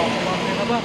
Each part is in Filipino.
Pumapay na ba?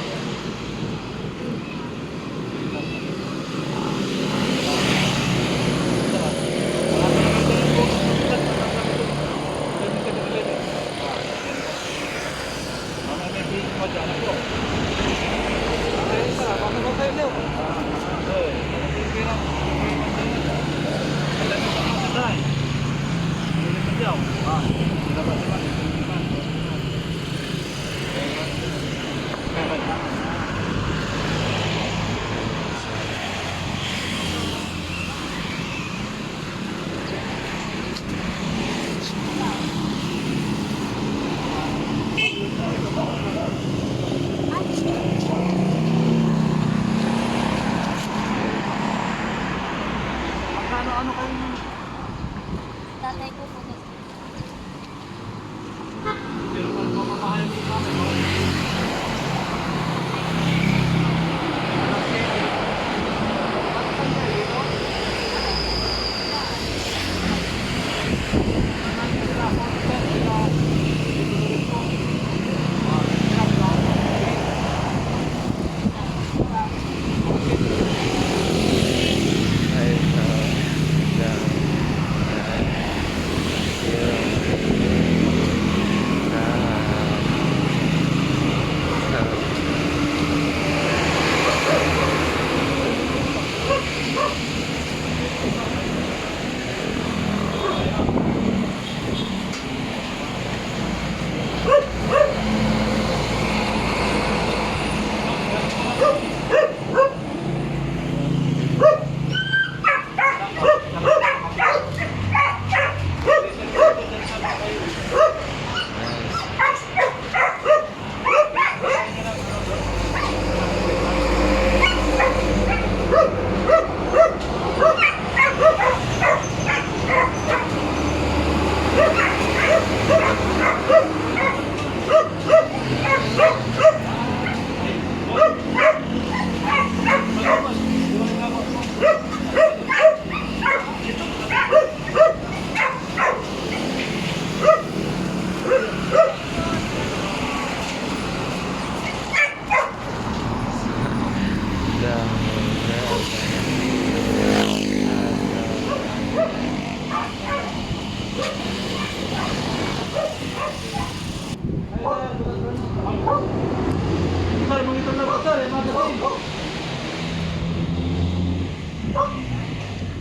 Ano kayo? Tatay ko po. Pero kung mamamahal mo kami,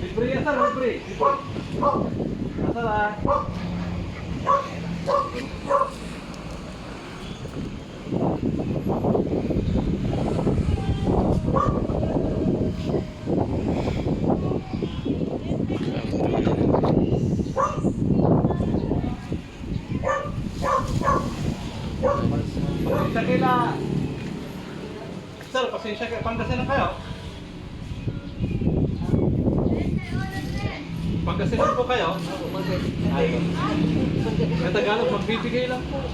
libre ya, sir, libre. Masalah. Pasensya kayo na. Sir, pasensya kayo. Pangasinan kayo? Pangasinan po kayo? Ayun. Sa Tagalog, magbibigay lang po.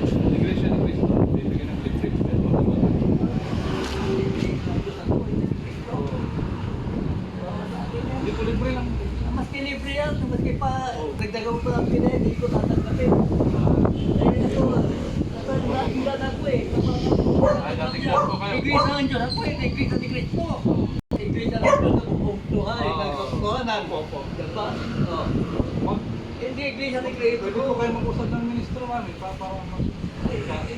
Integration ni Cristo. Bibigay ng libre. Hindi po libre lang. Maski libre yan, maski pa nagdagaw pa ang pinay, hindi ko tatanggapin. Dahil ito, natin ako eh. Ay, dating lang po kayo. Iglesia ng Diyos ako eh, iglesia ni Cristo. Iglesia ng Diyos na bubuktuhan, nagkatotohanan. Diba? Hindi iglesia ni Cristo. Pwede po kayo mag-usap ng ministro mami.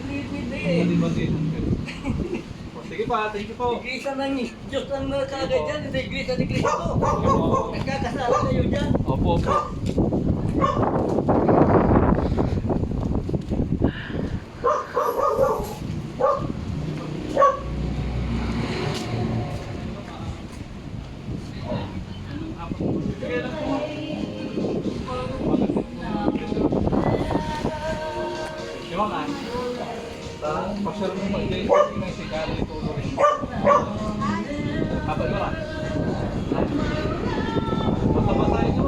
Hindi. Sige pa, thank you po. Iglesia ng Diyos ang nakagad dyan, hindi iglesia ni Cristo. Nagkakasala kayo dyan. Opo, opo. Pasyal mo ba? Hindi may sigalo ito rin. Kapag ba? Basta-basta ito.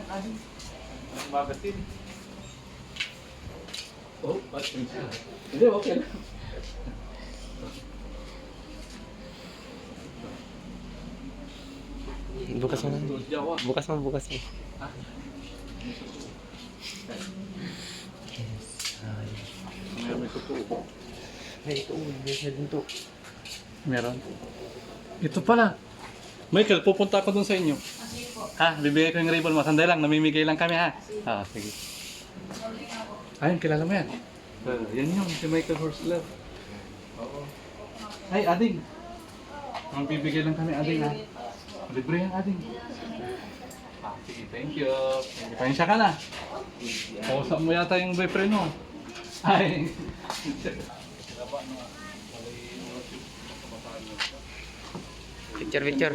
Adi. Magazine. Oh, pasensya. Hindi, okay lang. Bukas mo na. Jawa. Bukas mo, bukas mo. Ah, may suko. Ay, ito. Meron to. Meron. Ito pala. Michael, pupunta ako dun sa inyo. Ha, bibigay ko yung ribbon mo. Sandali lang, namimigay lang kami ha. Ah, sige. Ayun, kilala mo yan. Yan yun, si Michael Horsler. Oo. Ay, Ading. Bibigay lang kami, Ading ha. Libre yan, Ading. Ah, sige, thank you. Pahinsya ka na. Kausap mo yata yung boyfriend mo. Ay. Picture, picture.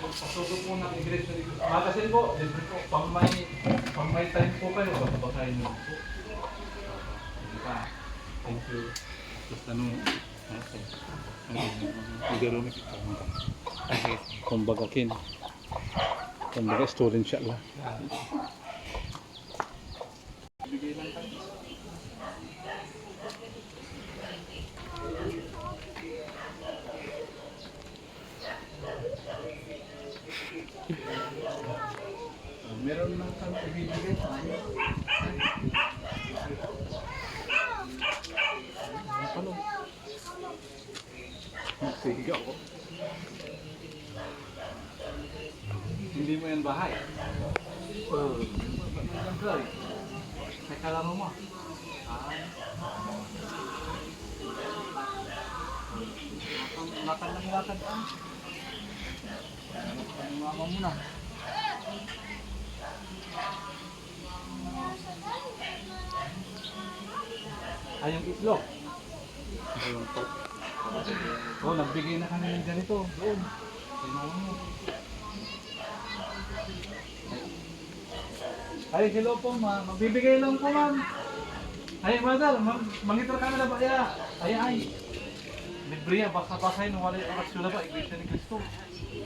Pasudo po ng iglesia ni Cristo. Magasin po, libre po. Pang may time po kayo, babasahin mo po. Thank you. Tapos ano, igaro mo kita. Kumbaga kin. Kumbaga student siya lang. Bigay lang tayo. Meron lang kang ibibigay sa akin. Ano? Sige ako. Hindi mo yan bahay. Magandang may kalaro mo. Lakad ka. Mama mo na. Ay, yung itlog. Ayun po. Oh, nagbigay na kami ng ganito. Doon. Ginawa mo. Ay, hello po ma'am. Magbibigay lang po ma'am. Ay, madal. Mangitro kami na ba? Ay. Libre yan. Basta-basahin. Wala yung orasyon na ba? Iglesia ni Cristo.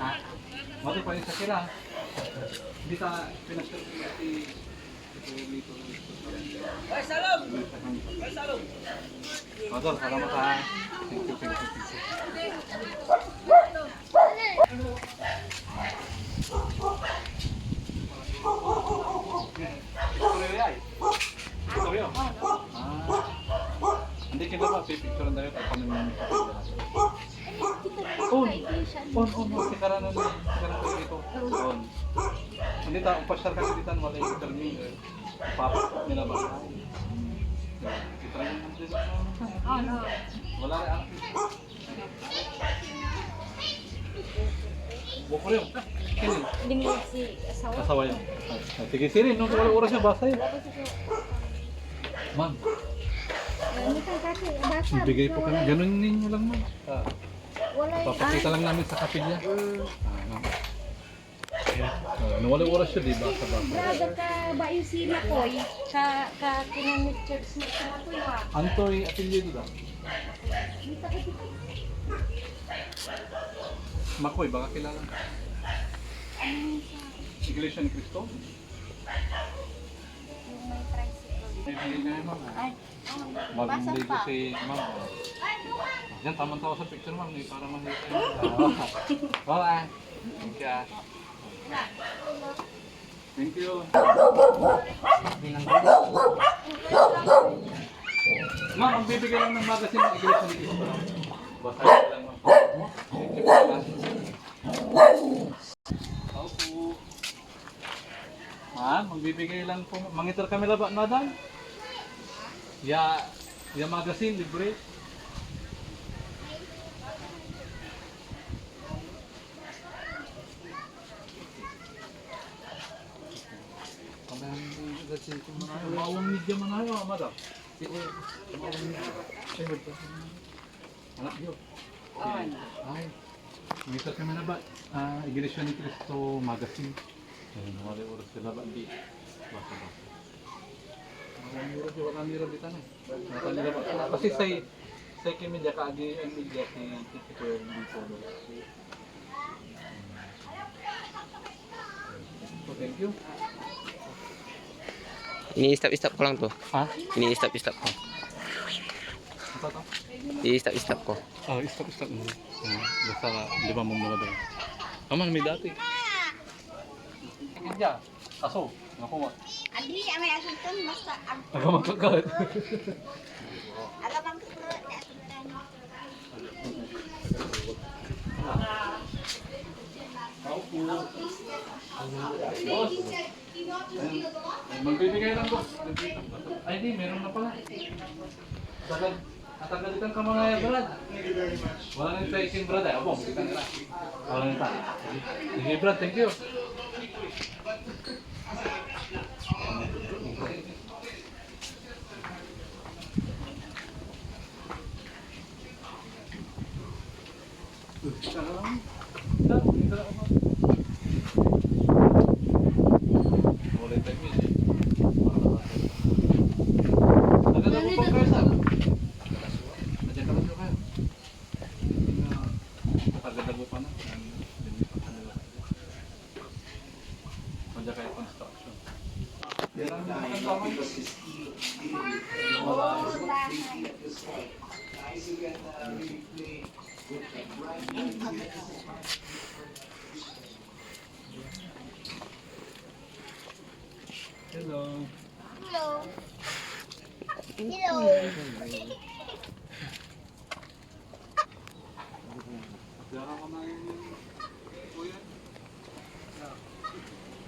Ha? Mati pa rin sa kila. Hindi sa pinagsasabi si... Ay, salam! Ay, salam! Madal, salamat ha. Thank you. Hindi kita ba, pipicture na rin kami ng on, sikara na dito. On. Hindi ta, upasar kasi dito, wala yung termin. Papasok nila ba? Kita rin yung dito. Wala rin anak. Buko rin. Kini. Limit si asawa. Asawa yan. Sige, sirin. Nung wala oras niya, basa yun. Ma'am, Ano kang kasi, basa. bigay po kami. Ganun ninyo lang, ma'am. Wala yung Papakita lang namin sa kapilya. Wala oras siya, di ba? Sa basa. brother ka ba yung si Makoy? Ka kinamit church mo sa Makoy ha? Antoy, apelyido da. Dito ka dito. Makoy, baka kilala. Iglesia ni Cristo? Yung may tricycle. May bigay nga yun, ma'am. Ay, Bagong basa ligo pa. si ma'am. Yan, tamang-tawa sa picture, ma'am. Para mahita yun. Wala. Thank you. Thank you. Ma'am, ang bibigay lang ng magazine ng Iglesia ni Cristo. Basahin lang, ma'am. Thank you po. Opo. Ma'am, magbibigay lang po. Mangitar kami laba, madam. Ya magazine, libre. Mawang media man ayo, madam. Anak yun. Ay. Mangitar kami laba. Iglesia ni Cristo magazine. Wala oras sila ba? Di. Basta. Wala niro dito na. Kasi sa media kaagi ang media si Kuya dito. So, thank you. Ini-stop-stop ko lang to. Ha? Ini-stop-stop ko. Ito to? I-stop-stop ko. Oh, stop. Basta 5 mga doon. Aman, may dati. Kaya, aso. Naku mo. Adi, may asutan, basta Aga magkakat. alamang ko na asutan. Magbibigay lang boss. Ay di, meron na pala. Tatagalitan ka mga brad. Wala nang sa isin brad eh. Abong, kita nila. Wala nang ta. Sige brad, thank you. Wala tayo minsan. Agad ako pang karsa. Nandiyan ka lang siya kayo. Agad-agad pa na. Nandiyan kayo construction. Yan ang tama yun. Hello. Hello. Hello. Pagdara ka na yung kuya.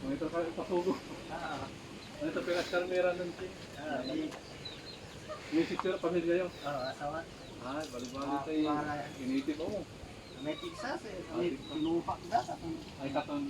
Ito ka pasugo. Ito pinaskarmera ng team. May sister pamilya yun. asawa. Bali-bali tayo. Initip mo. May tigsas eh. May tinupak da. Ay katon.